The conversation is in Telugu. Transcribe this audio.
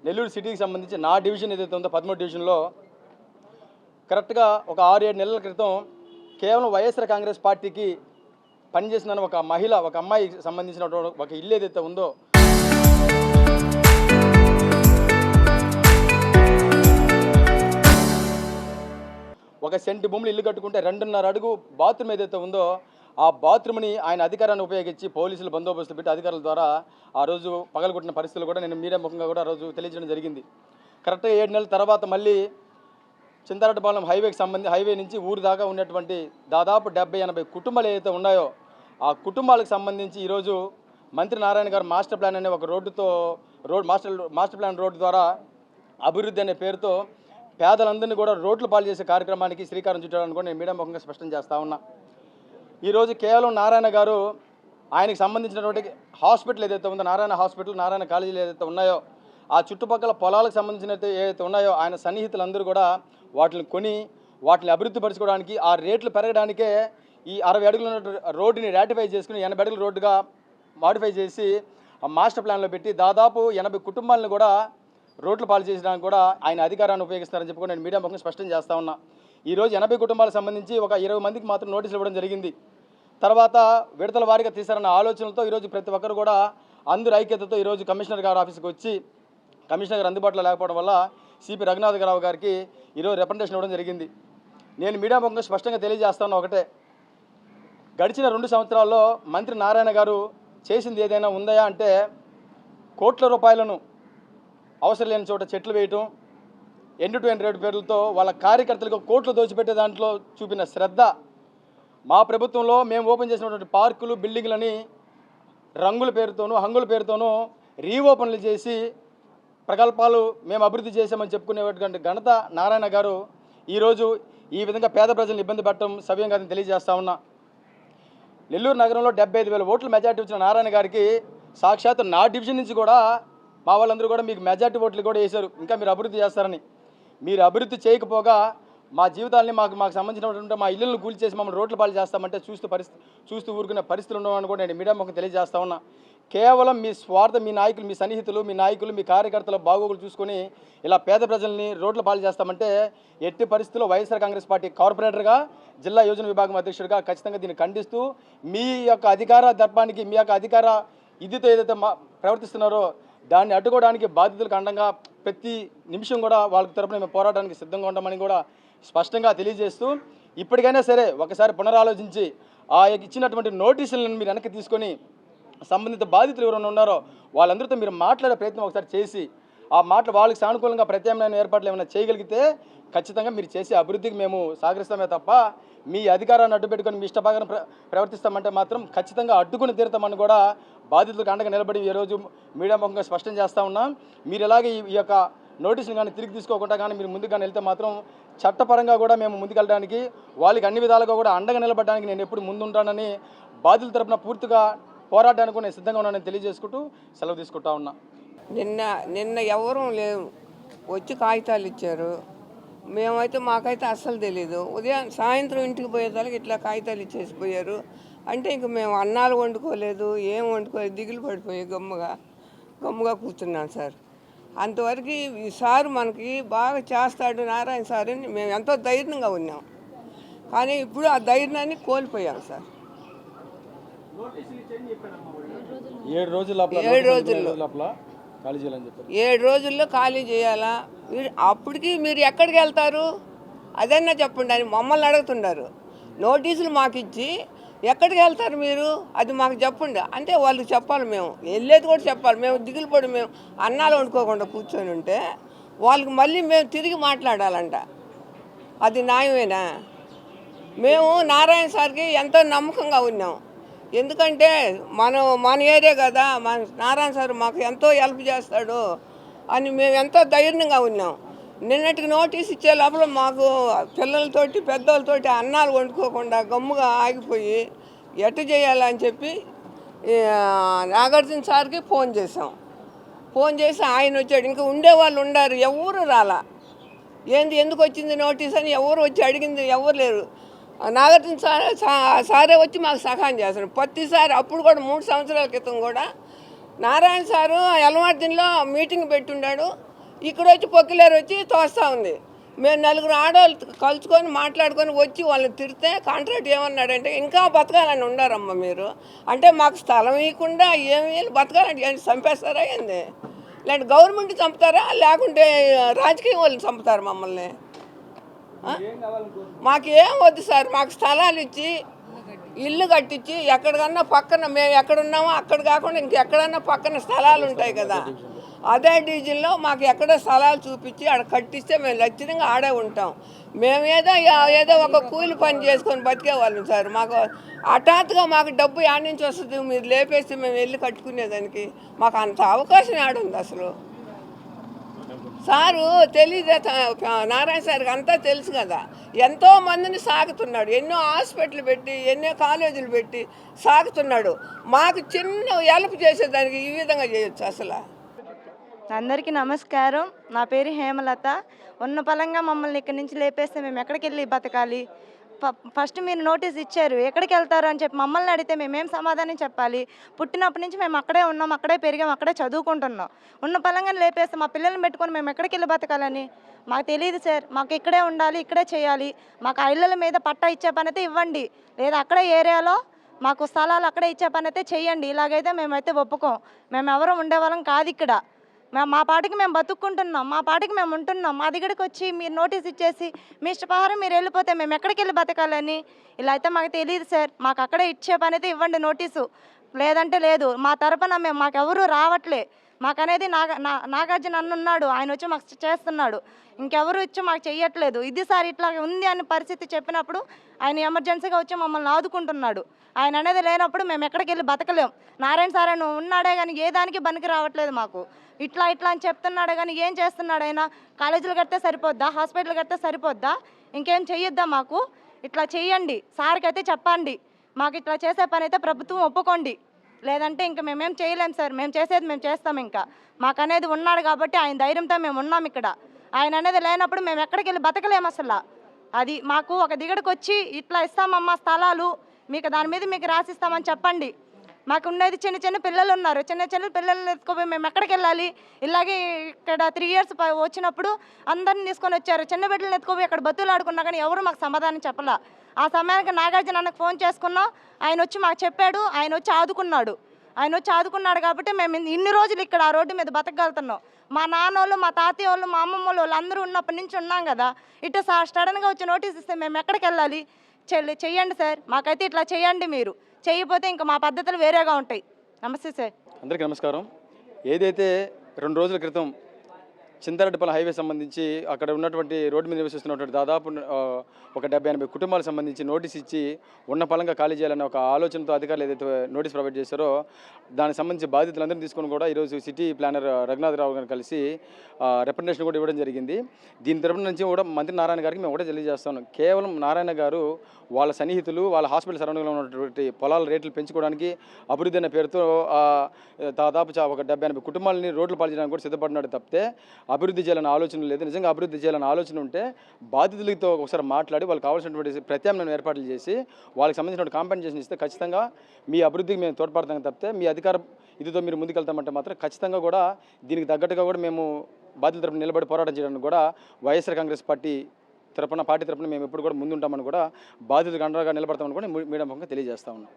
నెల్లూరు సిటీకి సంబంధించి నా డివిజన్ ఏదైతే ఉందో 13 డివిజన్లో కరెక్ట్గా ఒక 6-7 నెలల క్రితం కేవలం వైఎస్ఆర్ కాంగ్రెస్ పార్టీకి పనిచేసిన ఒక మహిళ, ఒక అమ్మాయికి సంబంధించిన ఒక ఇల్లు ఏదైతే ఉందో ఒక సెంటు భూములు ఇల్లు కట్టుకుంటే 2.5 అడుగు బాత్రూమ్ ఏదైతే ఉందో ఆ బాత్రూమ్ని ఆయన అధికారాన్ని ఉపయోగించి పోలీసులు బందోబస్తు పెట్టి అధికారుల ద్వారా ఆ రోజు పగలగొట్టిన పరిస్థితులు కూడా నేను మీడియా ముఖంగా కూడా ఆ రోజు తెలియజేయడం జరిగింది. కరెక్ట్గా 7 నెలల తర్వాత మళ్ళీ చింతారెడ్డిపాలెం హైవే నుంచి ఊరు దాకా ఉన్నటువంటి దాదాపు 70-80 కుటుంబాలు ఏదైతే ఉన్నాయో ఆ కుటుంబాలకు సంబంధించి ఈరోజు మంత్రి నారాయణ గారు మాస్టర్ ప్లాన్ అనే ఒక మాస్టర్ ప్లాన్ రోడ్డు ద్వారా అభివృద్ధి అనే పేరుతో పేదలందరినీ కూడా రోడ్లు పాలు చేసే కార్యక్రమానికి శ్రీకారం చుట్టాలని కూడా నేను మీడియా ముఖంగా స్పష్టం చేస్తా ఉన్నా. ఈరోజు కేవలం నారాయణ గారు ఆయనకు సంబంధించినటువంటి హాస్పిటల్ ఏదైతే ఉందో నారాయణ హాస్పిటల్, నారాయణ కాలేజీలు ఏదైతే ఉన్నాయో ఆ చుట్టుపక్కల పొలాలకు సంబంధించిన ఏదైతే ఉన్నాయో ఆయన సన్నిహితులందరూ కూడా వాటిని అభివృద్ధి పరచుకోవడానికి ఆ రేట్లు పెరగడానికే ఈ 60 అడుగుల రోడ్డుని రాటిఫై చేసుకుని 80 అడుగుల రోడ్డుగా మాడిఫై చేసి ఆ మాస్టర్ ప్లాన్లో పెట్టి దాదాపు 80 కుటుంబాలను కూడా రోడ్లు పాలు చేసడానికి కూడా ఆయన అధికారాన్ని ఉపయోగిస్తారని చెప్పి నేను మీడియా ముఖంగా స్పష్టం చేస్తా ఉన్నా. ఈరోజు 80 కుటుంబాలకు సంబంధించి ఒక 20 మందికి మాత్రం నోటీసులు ఇవ్వడం జరిగింది. తర్వాత విడతల వారీగా తీశారన్న ఆలోచనలతో ఈరోజు ప్రతి ఒక్కరు కూడా అందరూ ఐక్యతతో ఈరోజు కమిషనర్ గారి ఆఫీస్కి వచ్చి కమిషనర్ గారు అందుబాటులో లేకపోవడం వల్ల సిపి రఘునాథరావు గారికి ఈరోజు రిప్రజెంటేషన్ ఇవ్వడం జరిగింది. నేను మీడియా ముఖంగా స్పష్టంగా తెలియజేస్తాను ఒకటే, గడిచిన 2 సంవత్సరాల్లో మంత్రి నారాయణ గారు చేసింది ఏదైనా ఉందా అంటే కోట్ల రూపాయలను అవసరం లేని చోట చెట్లు వేయటం, ఎండ్ రేటు పేర్లతో వాళ్ళ కార్యకర్తలకు కోట్లు దోచిపెట్టే దాంట్లో చూపిన శ్రద్ధ, మా ప్రభుత్వంలో మేము ఓపెన్ చేసినటువంటి పార్కులు బిల్డింగ్లని రంగుల పేరుతోనూ హంగుల పేరుతోనూ రీఓపెన్లు చేసి ప్రకల్పాలు మేము అభివృద్ధి చేశామని చెప్పుకునేటువంటి ఘనత నారాయణ గారు ఈరోజు ఈ విధంగా పేద ప్రజలను ఇబ్బంది పెట్టడం సవ్యం కాదని తెలియజేస్తా ఉన్నా. నెల్లూరు నగరంలో 75,000 ఓట్ల మెజార్టీ వచ్చిన నారాయణ గారికి సాక్షాత్ నా డివిజన్ నుంచి కూడా మా వాళ్ళందరూ కూడా మీకు మెజార్టీ ఓట్లు కూడా వేశారు, ఇంకా మీరు అభివృద్ధి చేస్తారని. మీరు అభివృద్ధి చేయకపోగా మా జీవితాలని మాకు సంబంధించినటువంటి మా ఇళ్ళను కూల్చేసి మమ్మల్ని రోడ్ల పాలు చేస్తామంటే చూస్తూ ఊరుకునే పరిస్థితులు ఉండవని కూడా నేను మీడియా ముఖం తెలియజేస్తా ఉన్నా. కేవలం మీ స్వార్థం, మీ నాయకులు, మీ సన్నిహితులు, మీ నాయకులు, మీ కార్యకర్తల బాగోగులు చూసుకొని ఇలా పేద ప్రజల్ని రోడ్ల పాలు చేస్తామంటే ఎట్టి పరిస్థితుల్లో వైఎస్ఆర్ కాంగ్రెస్ పార్టీ కార్పొరేటర్గా, జిల్లా యోజన విభాగం అధ్యక్షుడిగా ఖచ్చితంగా దీన్ని ఖండిస్తూ మీ యొక్క అధికార దర్పానికి, మీ యొక్క అధికార ఇదితో ఏదైతే ప్రవర్తిస్తున్నారో దాన్ని అడ్డుకోవడానికి బాధితులకు అండంగా ప్రతి నిమిషం కూడా వాళ్ళ తరపున మేము పోరాటానికి సిద్ధంగా ఉంటామని కూడా స్పష్టంగా తెలియజేస్తూ, ఇప్పటికైనా సరే ఒకసారి పునరాలోచించి ఆ ఇచ్చినటువంటి నోటీసులను మీరు వెనక్కి తీసుకొని సంబంధిత బాధితులు ఎవరైనా ఉన్నారో వాళ్ళందరితో మీరు మాట్లాడే ప్రయత్నం ఒకసారి చేసి ఆ వాళ్ళకి సానుకూలంగా ప్రత్యామ్నాయ ఏర్పాట్లు ఏమైనా చేయగలిగితే ఖచ్చితంగా మీరు చేసే అభివృద్ధికి మేము సహకరిస్తామే తప్ప మీ అధికారాన్ని అడ్డుపెట్టుకొని మీ ఇష్టభాగాన్ని ప్రవర్తిస్తామంటే మాత్రం ఖచ్చితంగా అడ్డుకుని తీరుతామని కూడా బాధితులకు అండగా నిలబడి ఈరోజు మీడియా ముఖంగా స్పష్టం చేస్తూ ఉన్నాం. మీరు ఇలాగే ఈ యొక్క నోటీసులు కానీ తిరిగి తీసుకోకుండా కానీ మీరు ముందుకు కానీ వెళ్తే మాత్రం చట్టపరంగా కూడా మేము ముందుకెళ్ళడానికి, వాళ్ళకి అన్ని విధాలుగా కూడా అండగా నిలబడడానికి నేను ఎప్పుడు ముందుంటానని బాధితుల తరపున పూర్తిగా పోరాటానికి నేను సిద్ధంగా ఉన్నానని తెలియజేసుకుంటూ సెలవు తీసుకుంటా ఉన్నా. నిన్న ఎవరూ లేవు, వచ్చి కాగితాలు ఇచ్చారు. మాకైతే అస్సలు తెలీదు. సాయంత్రం ఇంటికి పోయేదానికి ఇట్లా కాగితాలు ఇచ్చేసిపోయారు. అంటే ఇంక మేము అన్నాలు వండుకోలేదు, ఏం వండుకోలేదు, దిగులు పడిపోయి గమ్ముగా కూర్చున్నాం సార్. అంతవరకు ఈ సారు మనకి బాగా చేస్తాడు నారాయణ సార్ అని మేము ఎంతో ధైర్యంగా ఉన్నాం. కానీ ఇప్పుడు ఆ ధైర్యాన్ని కోల్పోయాం సార్. 7 రోజుల్లో ఖాళీ చేయాలా? అప్పటికి మీరు ఎక్కడికి వెళ్తారు అదన్నా చెప్పండి అని మమ్మల్ని అడుగుతున్నారు. నోటీసులు మాకు ఇచ్చి ఎక్కడికి వెళ్తారు మీరు అది మాకు చెప్పండి అంటే వాళ్ళకి చెప్పాలి, మేము వెళ్ళేది కూడా చెప్పాలి. మేము దిగులు పడి మేము అన్నాలు వండుకోకుండా కూర్చొని ఉంటే వాళ్ళకి మళ్ళీ మేము తిరిగి మాట్లాడాలంట. అది న్యాయమేనా? మేము నారాయణ సార్కి ఎంతో నమ్మకంగా ఉన్నాం. ఎందుకంటే మన ఏరియా కదా, మన నారాయణ సార్ మాకు ఎంతో హెల్ప్ చేస్తాడు అని మేము ఎంతో ధైర్యంగా ఉన్నాం. నిన్నటికి నోటీస్ ఇచ్చే లోపల మాకు పిల్లలతోటి పెద్దవాళ్ళతోటి అన్నాలు వండుకోకుండా గమ్ముగా ఆగిపోయి ఎట్టు చేయాలని చెప్పి నాగార్జున సార్కి ఫోన్ చేసాం. ఫోన్ చేసి ఆయన వచ్చాడు. ఇంకా ఉండేవాళ్ళు ఉండారు, ఎవరు రాలా. ఎందుకు వచ్చింది నోటీస్ అని ఎవరు వచ్చి అడిగింది ఎవరు లేరు. నాగార్జున సారే వచ్చి మాకు సహాయం చేస్తారు ప్రతిసారి. అప్పుడు కూడా 3 సంవత్సరాల క్రితం కూడా నారాయణ సారు ఎల్మార్జిన్లో మీటింగ్ పెట్టుండాడు. ఇక్కడ వచ్చి పొక్కిలేరు వచ్చి తోస్తూ ఉంది. మేము నలుగురు ఆడవాళ్ళు కలుసుకొని మాట్లాడుకొని వచ్చి వాళ్ళని తిడితే కాంట్రాక్ట్ ఏమన్నాడంటే ఇంకా బతకాలని ఉండారమ్మ మీరు, అంటే మాకు స్థలం ఇవ్వకుండా ఏమి బతకాలంటే ఏంటి చంపేస్తారా ఏంది, లేదంటే గవర్నమెంట్ చంపుతారా లేకుంటే రాజకీయ వాళ్ళని చంపుతారు మమ్మల్ని? మాకేం వద్దు సార్, మాకు స్థలాలు ఇచ్చి ఇల్లు కట్టించి ఎక్కడికన్నా పక్కన మేము ఎక్కడున్నామో అక్కడ కాకుండా ఇంకెక్కడన్నా పక్కన స్థలాలు ఉంటాయి కదా, అదే డివిజన్లో మాకు ఎక్కడ స్థలాలు చూపించి ఆడ కట్టిస్తే మేము లక్షణంగా ఆడే ఉంటాం. మేము ఏదో ఒక కూలి పని చేసుకొని బతికేవాళ్ళం సార్. మాకు హఠాత్తుగా మాకు డబ్బు యాడ్ నుంచి వస్తుంది, మీరు లేపేస్తే మేము వెళ్ళి కట్టుకునేదానికి మాకు అంత అవకాశం యాడుంది అసలు? సారు తెలియదే, నారాయణ సార్కి అంతా తెలుసు కదా, ఎంతో మందిని సాగుతున్నాడు, ఎన్నో హాస్పిటల్ పెట్టి ఎన్నో కాలేజీలు పెట్టి సాగుతున్నాడు. మాకు చిన్న హెల్ప్ చేసేదానికి ఈ విధంగా చేయొచ్చు అసలు? అందరికీ నమస్కారం. నా పేరు హేమలత. ఉన్న పలంగా మమ్మల్ని ఇక్కడి నుంచి లేపేస్తే మేము ఎక్కడికి వెళ్ళి బతకాలి? ఫస్ట్ మీరు నోటీస్ ఇచ్చారు, ఎక్కడికి వెళ్తారు అని చెప్పి మమ్మల్ని అడిగితే మేమేం సమాధానం చెప్పాలి? పుట్టినప్పటి నుంచి మేము అక్కడే ఉన్నాం, అక్కడే పెరిగాం, అక్కడే చదువుకుంటున్నాం. ఉన్న పలంగా లేపేస్తే మా పిల్లల్ని పెట్టుకొని మేము ఎక్కడికి వెళ్ళి బతకాలని మాకు తెలియదు సార్. మాకు ఇక్కడే ఉండాలి, ఇక్కడే చేయాలి. మాకు ఆ ఇళ్ళ మీద పట్టా ఇచ్చే పని అయితే ఇవ్వండి, లేదా అక్కడే ఏరియాలో మాకు స్థలాలు అక్కడే ఇచ్చే పని అయితే చెయ్యండి. ఇలాగైతే మేమైతే ఒప్పుకోం. మేము ఎవరూ ఉండేవాళ్ళం కాదు ఇక్కడ. మా పాటికి మేము బతుక్కుంటున్నాం, మా పాటికి మేము ఉంటున్నాం. మా దగ్గరికి వచ్చి మీరు నోటీస్ ఇచ్చేసి మీ ఇష్టప్రకారం మీరు వెళ్ళిపోతే మేము ఎక్కడికి వెళ్ళి బతకాలని ఇలా అయితే మాకు తెలియదు సార్. మాకు అక్కడే ఇచ్చే పని అయితే ఇవ్వండి నోటీసు, లేదంటే లేదు. మా తరపున మాకెవరూ రావట్లే. మాకనేది నాగార్జున అన్న ఉన్నాడు, ఆయన వచ్చి మాకు చేస్తున్నాడు. ఇంకెవరు ఇచ్చి మాకు చెయ్యట్లేదు. ఇది సార్ ఇట్లా ఉంది అని పరిస్థితి చెప్పినప్పుడు ఆయన ఎమర్జెన్సీగా వచ్చి మమ్మల్ని ఆదుకుంటున్నాడు. ఆయన అనేది లేనప్పుడు మేము ఎక్కడికి వెళ్ళి బతకలేం. నారాయణ సార్ అని ఉన్నాడే కానీ ఏ దానికి పనికి రావట్లేదు మాకు. ఇట్లా అని చెప్తున్నాడే కానీ ఏం చేస్తున్నాడు ఆయన? కాలేజీలు కడితే సరిపోద్దా? హాస్పిటల్ కడితే సరిపోద్దా? ఇంకేం చెయ్యొద్దా మాకు? ఇట్లా చెయ్యండి, సార్కి అయితే చెప్పండి. మాకు ఇట్లా చేసే పని అయితే ప్రభుత్వం ఒప్పుకోండి, లేదంటే ఇంకా మేమేం చేయలేం సార్. మేము చేసేది మేము చేస్తాం. ఇంకా మాకు అనేది ఉన్నాడు కాబట్టి ఆయన ధైర్యంతో మేము ఉన్నాం ఇక్కడ. ఆయన అనేది లేనప్పుడు మేము ఎక్కడికి వెళ్ళి బతకలేము అసలు. అది మాకు ఒక దిగడికి వచ్చి ఇట్లా ఇస్తామమ్మా స్థలాలు, మీకు దాని మీద మీకు రాసిస్తామని చెప్పండి. మాకు ఉండేది చిన్న చిన్న పిల్లలు ఉన్నారు, చిన్న పిల్లల్ని ఎత్తుకోపోయి మేము ఎక్కడికి వెళ్ళాలి? ఇలాగే ఇక్కడ 3 years వచ్చినప్పుడు అందరిని తీసుకొని వచ్చారు, చిన్న బిడ్డలను ఎత్తుకోపోయి అక్కడ బతులు ఆడుకున్నా కానీ ఎవరు మాకు సమాధానం చెప్పలా. ఆ సమయానికి నాగార్జున అన్నకు ఫోన్ చేసుకున్నాం, ఆయన వచ్చి మాకు చెప్పాడు, ఆయన వచ్చి ఆదుకున్నాడు కాబట్టి మేము ఇన్ని రోజులు ఇక్కడ ఆ రోడ్డు మీద బతకగలుగుతున్నాం. మా నాన్నోళ్ళు, మా తాతయ్య వాళ్ళు, మా అమ్మమ్మ వాళ్ళు అందరూ ఉన్నప్పటి నుంచి ఉన్నాం కదా. ఇటు సడన్గా వచ్చి నోటీస్ ఇస్తే మేము ఎక్కడికి వెళ్ళాలి? చెయ్యండి సార్, మాకైతే ఇట్లా చెయ్యండి. మీరు చేయకపోతే ఇంకా మా పద్ధతులు వేరేగా ఉంటాయి. నమస్తే సార్. అందరికీ నమస్కారం. ఏదైతే 2 రోజుల క్రితం చింతారెడ్డిపల్లి హైవే సంబంధించి అక్కడ ఉన్నటువంటి రోడ్డు మీద నివసిస్తున్నటువంటి దాదాపు ఒక 70-80 కుటుంబాలకు సంబంధించి నోటీస్ ఇచ్చి ఉన్న పలంగా ఖాళీ చేయాలనే ఒక ఆలోచనతో అధికారులు ఏదైతే నోటీస్ ప్రొవైడ్ చేశారో దానికి సంబంధించి బాధితులందరినీ తీసుకొని కూడా ఈరోజు సిటీ ప్లానర్ రఘునాథరావు గారిని కలిసి రిప్రజెంటేషన్ కూడా ఇవ్వడం జరిగింది. దీని తరపున నుంచి కూడా మంత్రి నారాయణ గారికి మేము ఒకటే తెలియజేస్తాను, కేవలం నారాయణ గారు వాళ్ళ సన్నిహితులు వాళ్ళ హాస్పిటల్ సరౌండింగ్లో ఉన్నటువంటి పొలాల రేట్లు పెంచుకోవడానికి అభివృద్ధి అనే పేరుతో దాదాపు ఒక 70-80 కుటుంబాలని రోడ్లు పాలు చేయడానికి కూడా సిద్ధపడినాడు తప్పితే అభివృద్ధి చేయాలనే ఆలోచన లేదు. నిజంగా అభివృద్ధి చేయాలనే ఆలోచన ఉంటే బాధితులతో ఒకసారి మాట్లాడి వాళ్ళకి కావాల్సినటువంటి ప్రత్యామ్నాయ ఏర్పాట్లు చేసి వాళ్ళకి సంబంధించిన కాంపెన్సేషన్ ఇస్తే ఖచ్చితంగా మీ అభివృద్ధికి మేము తోడ్పడతాం తప్పితే మీ అధికారం ఇదితో మీరు ముందుకెళ్తామంటే మాత్రం ఖచ్చితంగా కూడా దీనికి తగ్గట్టుగా కూడా మేము బాధితుల తరపున నిలబడి పోరాటం చేయడానికి కూడా వైఎస్ఆర్ కాంగ్రెస్ పార్టీ తరపున మేము ఎప్పుడు కూడా ముందుంటామని కూడా బాధితులకు అండగా నిలబడతామని కూడా మీడియా ముఖంగా తెలియజేస్తా ఉన్నాం.